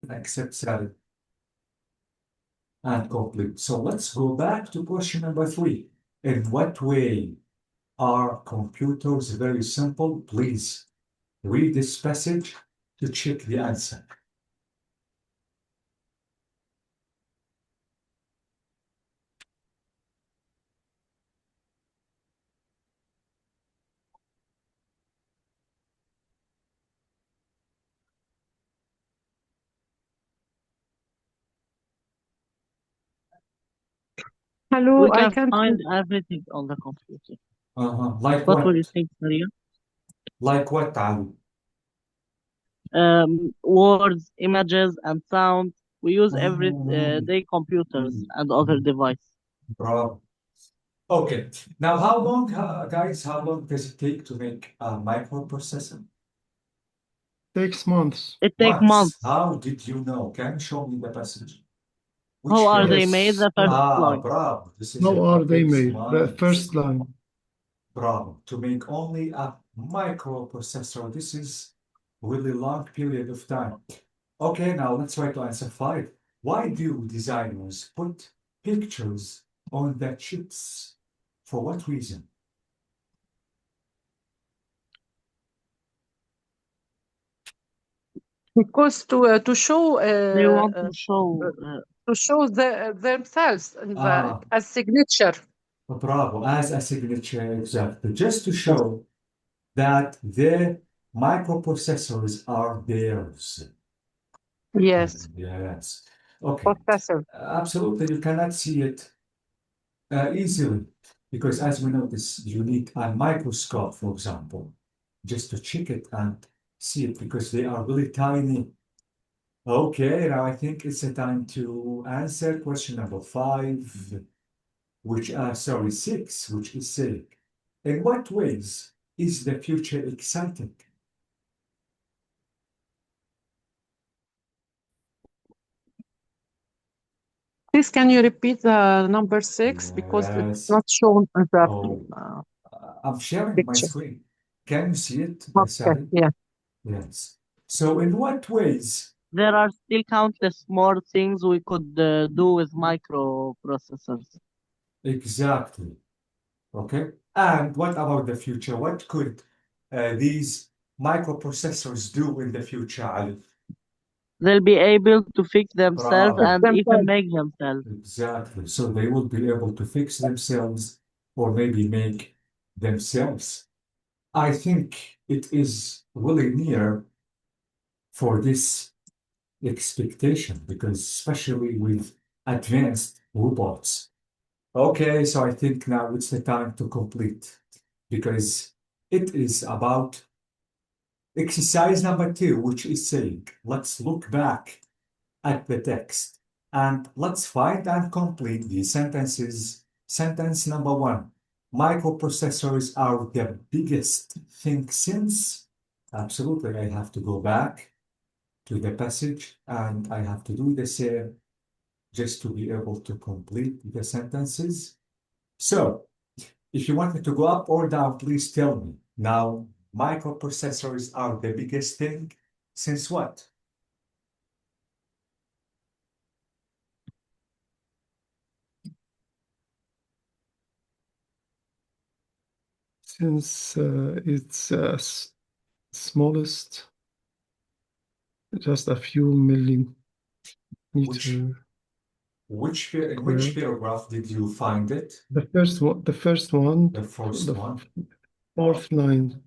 accept salary and complete. So let's go back to question number 3. In what way are computers very simple? Please read this passage to check the answer. Hello, We I can can't. find everything on the computer. Like What do you what? think, Maria? Like what, Ali? Words, images, and sound. We use every Mm, day computers mm, and other mm. devices. Bravo. Okay. Now, how long, guys, how long does it take to make a microprocessor? Takes months. It takes Months. months. How did you know? Can you show me the passage? How Which are they page? made? Yes. The first line. Bravo. This is How it. are they Takes made? The months. first line. Bravo. To make only a microprocessor. This is really long period of time. Okay, now let's try to answer 5. Why do designers put pictures on the chips? For what reason? Because to show They want to show. themselves in Ah, as signature. bravo. As a signature, exactly. Just to show that the microprocessors are theirs. Yes, Yes. Okay. processor. Absolutely. You cannot see it easily because, as we notice, you need a microscope, for example, just to check it and see it because they are really tiny. Okay, now I think it's a time to answer question number 5, sorry, 6, which is saying, in what ways is the future exciting? Please, can you repeat the number 6 because it's Yes. not shown on the Oh, I'm sharing my picture. screen. Can you see it, Okay, Sally? yeah. Yes. So in what ways? There are still countless more things we could do with microprocessors. Exactly. Okay. And what about the future? What could these microprocessors do in the future, Ali? They'll be able to fix themselves Bravo. and even make themselves. Exactly. So they will be able to fix themselves or maybe make themselves. I think it is really near for this expectation because especially with advanced robots. Okay, so I think now it's the time to complete because it is about exercise number 2, which is saying, let's look back at the text and let's find and complete the sentences. Sentence number 1, microprocessors are the biggest thing since. Absolutely, I have to go back to the passage and I have to do the same just to be able to complete the sentences. So, if you want me to go up or down, please tell me. Now, microprocessors are the biggest thing since what? Since it's smallest, just a few millimeter. Which paragraph did you find it? The first one. The first one. Fourth line.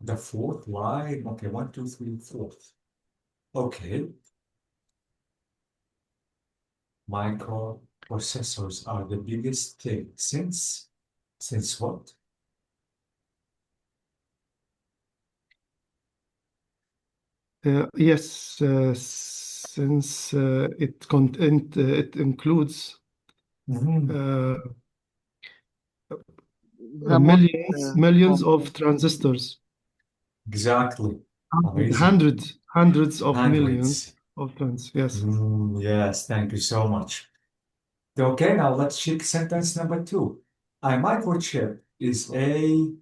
The fourth line. Okay, 1, 2, 3, fourth. Okay. Microprocessors are the biggest thing since what? Yes, since it includes The most millions of transistors. Exactly. Amazing. Hundreds of millions of transistors. Yes. Yes, thank you so much. Okay, now let's check sentence number 2. A microchip is a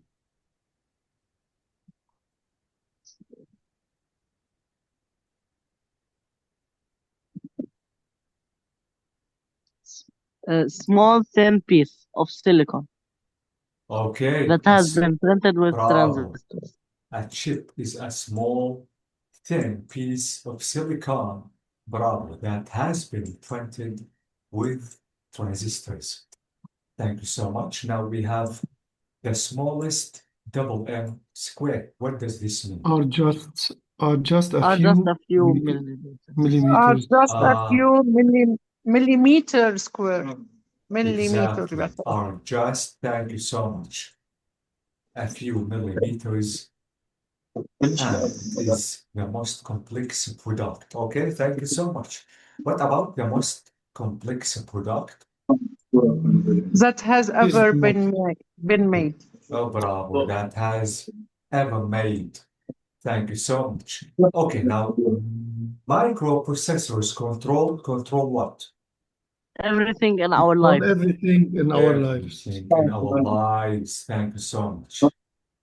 A small thin piece of silicon Okay, that has been printed with bravo. transistors. A chip is a small, thin piece of silicon, bravo, that has been printed with transistors. Thank you so much. Now we have the smallest double M squared. What does this mean? Are just a Are few just a few milli- millimeters. Are millimeters. just a few millimeter square. Millimeter. Exactly. Are just, thank you so much. A few millimeters, and it is the most complex product. Okay, thank you so much. What about the most complex product? That has Is ever not been made. Oh, bravo, that has ever made. Thank you so much. Okay, now microprocessors control what? Everything in our on life. everything in our lives. Everything in our lives. Thank you so much.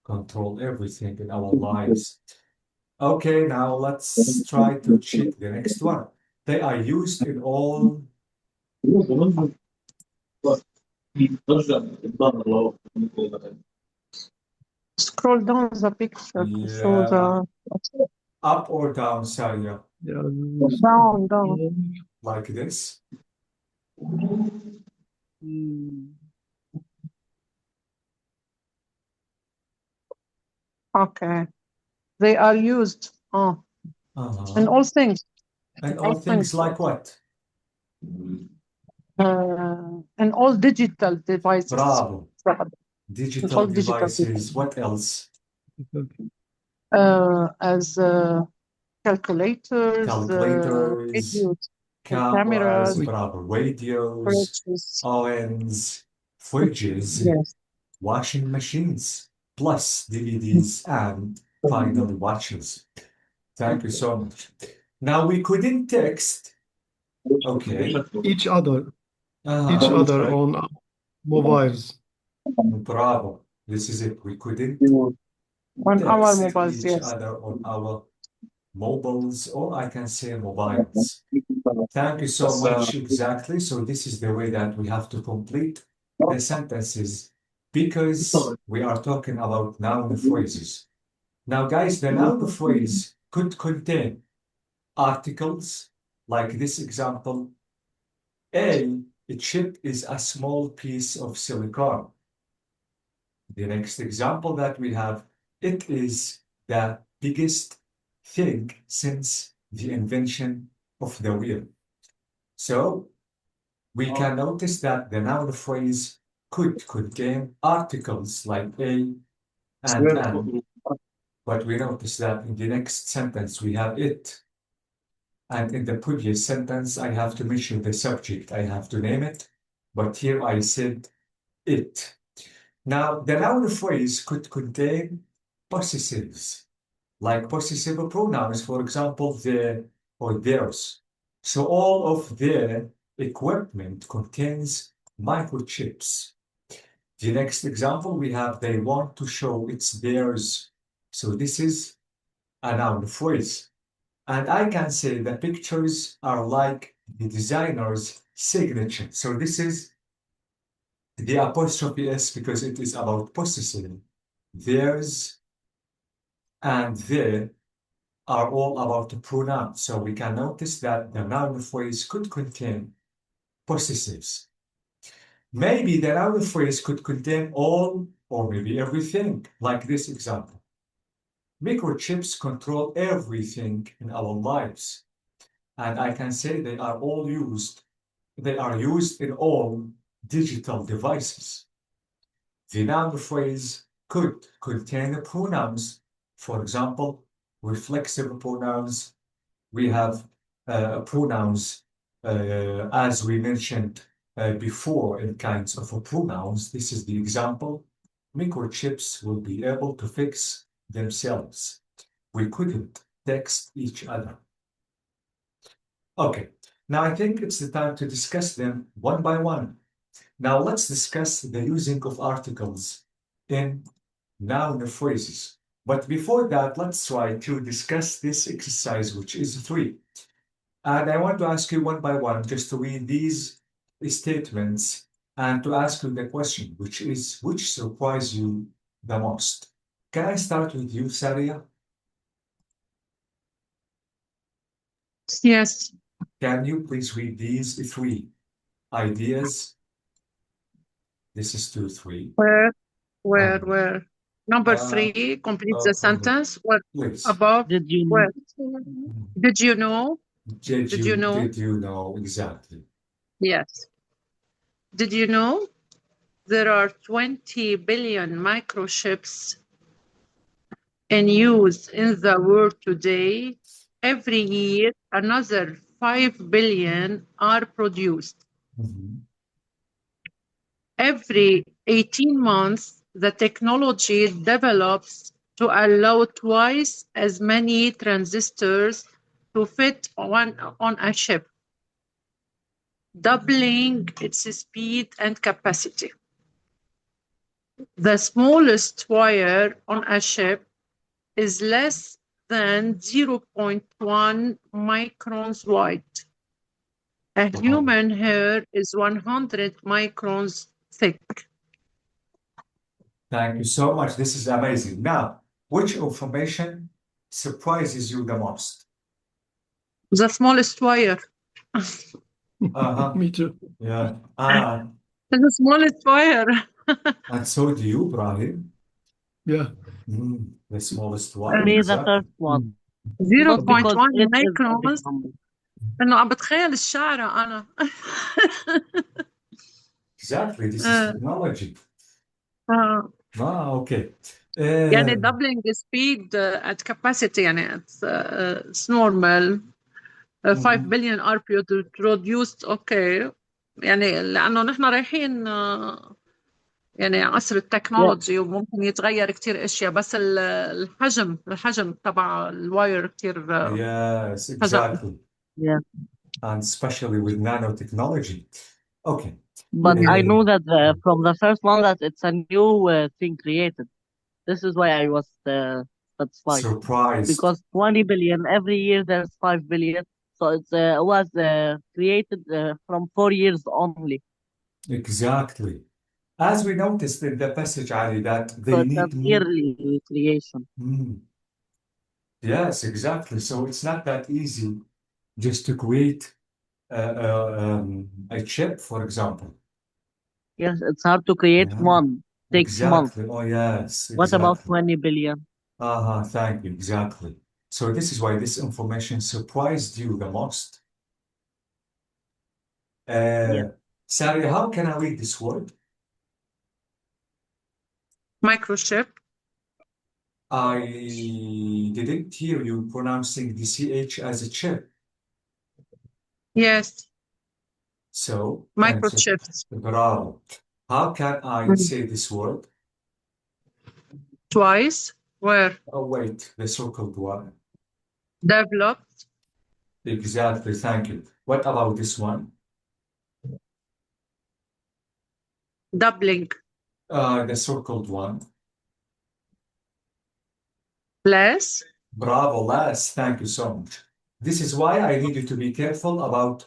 Control everything in our lives. Okay, now let's try to check the next one. They are used in all. Scroll down the picture to show Yeah, the up or down, Saria, They are used down. like this. Hmm. Okay. They are used in all things. And all things like what? In all digital devices. Bravo. Digital all digital devices. What else? As calculators, Calculators, radios, cameras, cameras, bravo, radios, fridges. ovens, fridges, Yes. washing machines, plus DVDs, and finally watches. Thank you so much. Now we couldn't text. Okay. each other on mobiles. Bravo. This is it. We couldn't On our text mobiles, each yes. other on our mobiles, or I can say mobiles. Thank you so much. Exactly. So this is the way that we have to complete the sentences because we are talking about noun phrases. Now, guys, the noun phrase could contain articles like this example. A chip is a small piece of silicon. The next example that we have, it is the biggest thing since the invention of the wheel. So we can notice that the noun phrase could contain articles like a and an, but we notice that in the next sentence we have it. And in the previous sentence, I have to mention the subject, I have to name it, but here I said it. Now, the noun phrase could contain possessives, like possessive pronouns, for example, the or theirs. So all of their equipment contains microchips. The next example we have, they want to show it's theirs. So this is a noun phrase. And I can say the pictures are like the designer's signature. So this is the apostrophe S because it is about possessing. Theirs and their are all about the pronoun. So we can notice that the noun phrase could contain possessives. Maybe the noun phrase could contain all or maybe everything, like this example. Microchips control everything in our lives. And I can say they are used in all digital devices. The noun phrase could contain pronouns. For example, reflexive pronouns. We have pronouns, as we mentioned before, in kinds of pronouns. This is the example. Microchips will be able to fix themselves. We couldn't text each other. Okay, now I think it's the time to discuss them one by one. Now let's discuss the using of articles in noun phrases. But before that, let's try to discuss this exercise, which is 3. And I want to ask you one by one just to read these statements and to ask you the question, which surprised you the most? Can I start with you, Saria? Yes. Can you please read these three ideas? This is 2, 3. Where? Number 3, complete the sentence. What Please. above? Did you Where? Did you know? Did you know? Did you know exactly? Yes. Did you know there are 20 billion microchips in use in the world today? Every year, another 5 billion are produced. Mhm. Every 18 months, the technology develops to allow twice as many transistors to fit on a chip, doubling its speed and capacity. The smallest wire on a chip is less than 0.1 microns wide. A human hair is 100 microns thick. Thank you so much. This is amazing. Now, which information surprises you the most? The smallest wire. Me too. Yeah. The smallest wire. And so do you, Brahim. Yeah. The smallest wire. Only the exactly. first one? 0.1 Because it is a big microns. number. انه عم بتخيل الشعرة انا. Exactly. This is technology. Okay. يعني doubling the speed at capacity يعني it's normal. 5 billion are produced. Okay. يعني لانه نحن رايحين يعني عصر التكنولوجي وممكن يتغير كتير اشياء بس الحجم تبع الواير كتير Yes, فجأة. exactly. Yeah. And especially with nanotechnology. Okay. But I know that from the first one that it's a new thing created. This is why I was satisfied. Surprised. Because 20 billion, every year there's 5 billion. So it was created from 4 years only. Exactly. As we noticed in the passage, Ali, that So they it's a need more. yearly creation. Yes, exactly. So it's not that easy just to create a chip, for example. Yes, it's hard to create Yeah. one. Takes months. Exactly. Oh, yes, What about exactly. 20 billion? Thank you. Exactly. So this is why this information surprised you the most. Yeah. Sari, how can I read this word? Microchip. I didn't hear you pronouncing the CH as a chip. Yes. So, Microchips. bravo. How can I say this word? Twice. Where? Oh, wait, the circled one. Developed. Exactly, thank you. What about this one? Doubling. The circled one. Less. Bravo, less. Thank you so much. This is why I need you to be careful about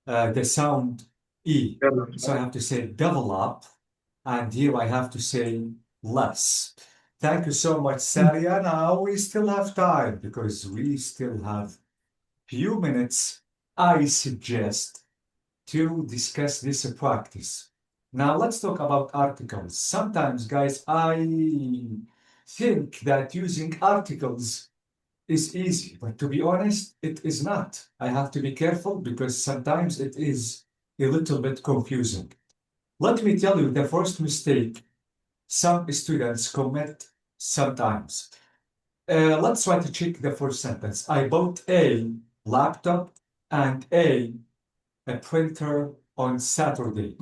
the sound E. So I have to say develop, and here I have to say less. Thank you so much, Saria. Now we still have time because we still have few minutes. I suggest to discuss this practice. Now let's talk about articles. Sometimes, guys, I think that using articles is easy, but to be honest, it is not. I have to be careful because sometimes it is a little bit confusing. Let me tell you the first mistake some students commit sometimes. Let's try to check the first sentence. I bought a laptop and a printer on Saturday.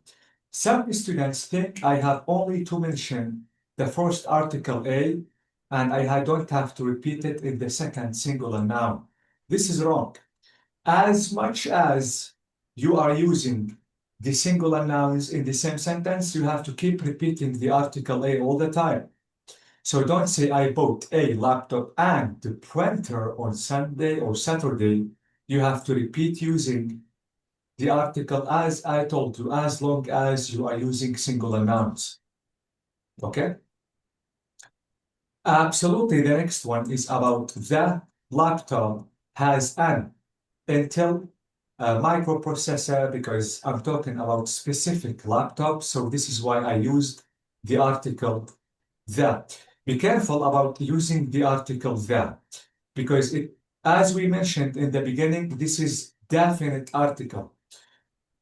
Some students think I have only to mention the first article A and I don't have to repeat it in the second singular noun. This is wrong. As much as you are using the singular nouns in the same sentence, you have to keep repeating the article A all the time. So don't say I bought a laptop and the printer on Sunday or Saturday. You have to repeat using the article, as I told you, as long as you are using singular nouns. Okay? Absolutely. The next one is about the laptop has an Intel microprocessor, because I'm talking about specific laptop. So this is why I used the article that. Be careful about using the article that, because it, as we mentioned in the beginning, this is definite article.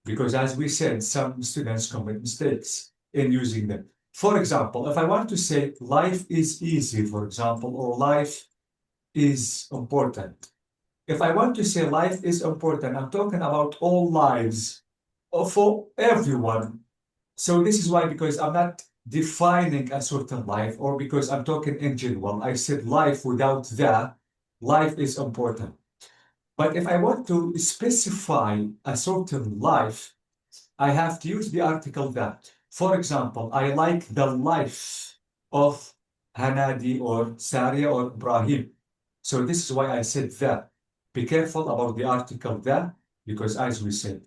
Because as we said, some students commit mistakes in using them. For example, if I want to say life is easy, for example, or life is important. If I want to say life is important, I'm talking about all lives for everyone. So this is why, because I'm not defining a certain life, or because I'm talking in general, I said life without that, life is important. But if I want to specify a certain life, I have to use the article that. For example, I like the life of Hanadi or Saria or Ibrahim. So this is why I said that. Be careful about the article that, because as we said,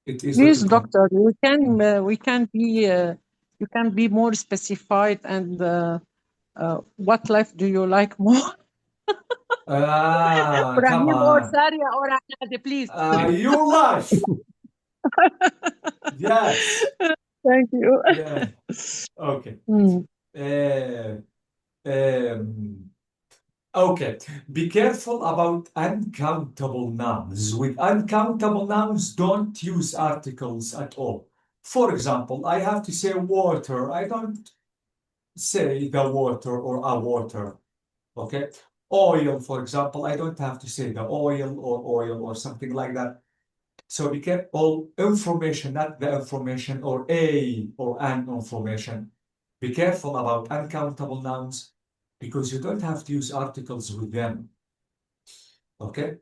it is Please, not doctor, we can be you can be more specified, and what life do you like more? come Ibrahim or on. Saria or Ahmed, please. Your life. Yes. Thank you. Yeah. Okay. Okay. Be careful about uncountable nouns. With uncountable nouns, don't use articles at all. For example, I have to say water. I don't say the water or a water. Okay. Oil, for example, I don't have to say the oil or something like that. So we get all information, not the information or a or an information. Be careful about uncountable nouns, because you don't have to use articles with them. Okay?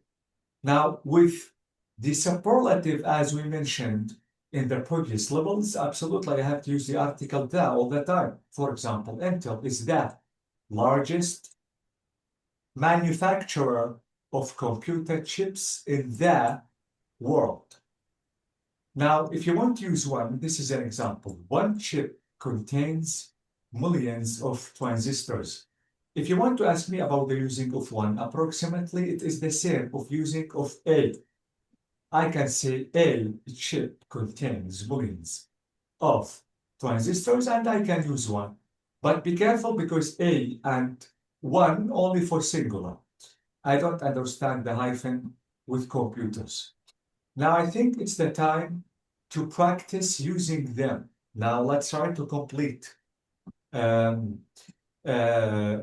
Now, with the superlative, as we mentioned in the previous levels, absolutely I have to use the article the all the time. For example, Intel is the largest manufacturer of computer chips in the world. Now, if you want to use one, this is an example. One chip contains millions of transistors. If you want to ask me about the using of one, approximately it is the same of using of A. I can say a chip contains millions of transistors, and I can use one. But be careful, because A and one only for singular. I don't understand the hyphen with computers. Now I think it's the time to practice using them. Now let's try to complete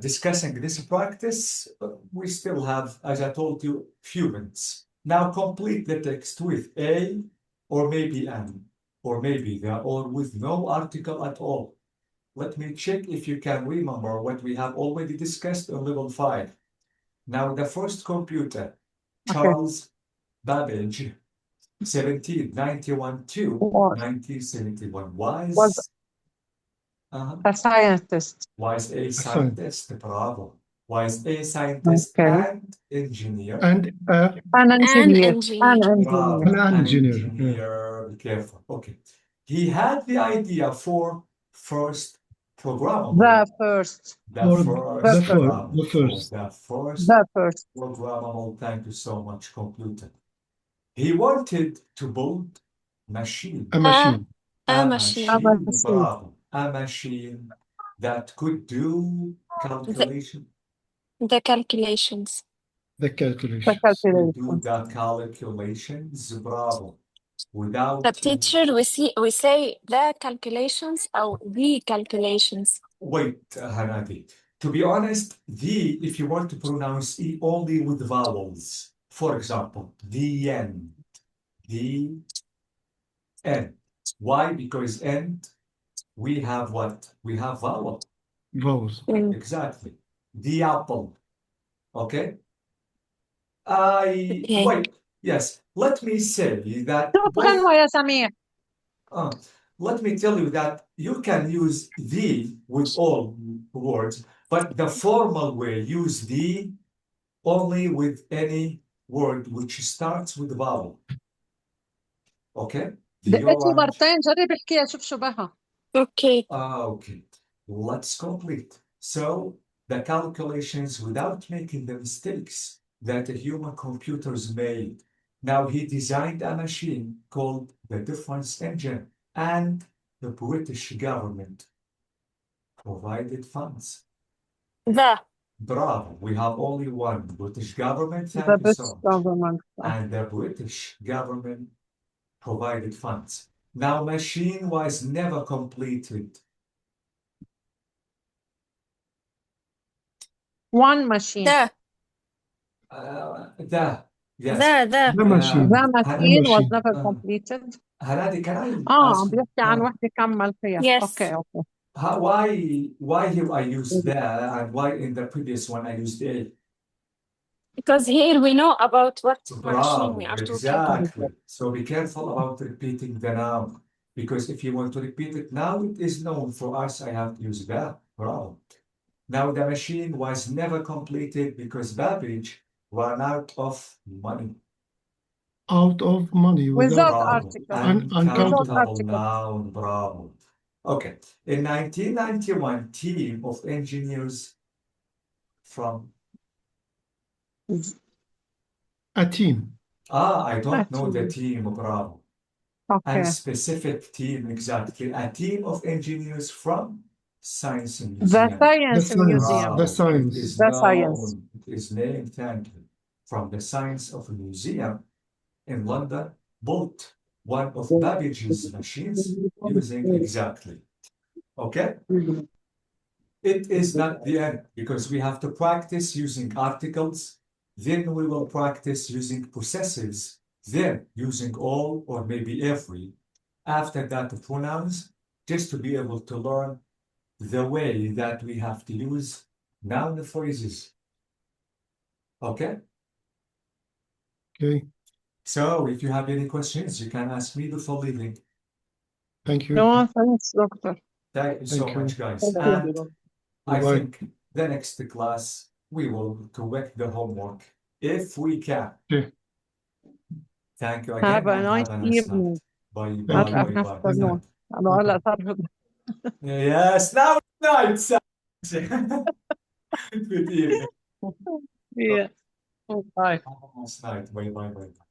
discussing this practice. We still have, as I told you, few minutes. Now complete the text with a, or maybe an, or maybe the, or with no article at all. Let me check if you can remember what we have already discussed on level 5. Now the first computer, Charles Babbage, 1791 to 1971. Was a scientist. Was a scientist, bravo. Was a scientist and engineer. And An engineer. Bravo. an An engineer. engineer. Be careful. Okay. He had the idea for first programmable. The first. The first programmable. Thank you so much, computer. He wanted to build machine. A machine. Bravo. A machine that could do calculation. The calculations. The calculation. Could do the calculations. Bravo. Without But teacher, we say the calculations or the calculations. Wait, Hanadi. To be honest, the, if you want to pronounce E only with vowels, for example, the end, the end. Why? Because end, we have what? We have vowel. Vowels. Exactly. The apple. Okay? Wait, yes. Let me say that let me tell you that you can use the with all words, but the formal way, use the only with any word which starts with vowel. Okay? The دقيت orange. مرتين جرب احكيها شوف شو بها. Okay. Okay. Let's complete. So the calculations without making the mistakes that the human computers made. Now he designed a machine called the difference engine, and the British government provided funds. The Bravo. We have only one British government. The Thank you so British much. government. And the British government provided funds. Now machine was never completed. One machine. the Yes. The machine. The machine was machine. never completed. Hanadi, can I عم ask بيحكي عن وحدة كمل فيها. Yes. Okay. why here I used that and why in the previous one I used A? Because here we know about what machine Bravo, we are talking about. exactly. So be careful about repeating the noun, because if you want to repeat it now, it is known for us. I have to use that. Bravo. Now the machine was never completed because Babbage ran out of money. Out of money Without Bravo. article. Uncountable article. noun. Bravo. Okay. In 1991, team of engineers from a team. I don't know the team. team. Bravo. Okay. And specific team, exactly. A team of engineers from Science Museum. The Science The Museum. The science. It is The known, science. it is named, thank you, from the Science of a Museum in London, built one of Babbage's machines using exactly. Okay? It is not the end, because we have to practice using articles, then we will practice using possessives, then using all or maybe every. After that, the pronouns, just to be able to learn the way that we have to use noun phrases. Okay? Okay. So if you have any questions, you can ask me before leaving. Thank you. No, thanks, doctor. Thank you so Thank you. much, guys. Thank And I Bye-bye. think the next class, we will correct the homework if we can. Okay. Thank you again. Have a and nice have a nice evening. night. Bye, Thank bye, Have bye, an bye. afternoon. أنا هلا صار Yes, now it's night. Good evening. Yeah. Bye. Have a nice night. Bye, bye, bye.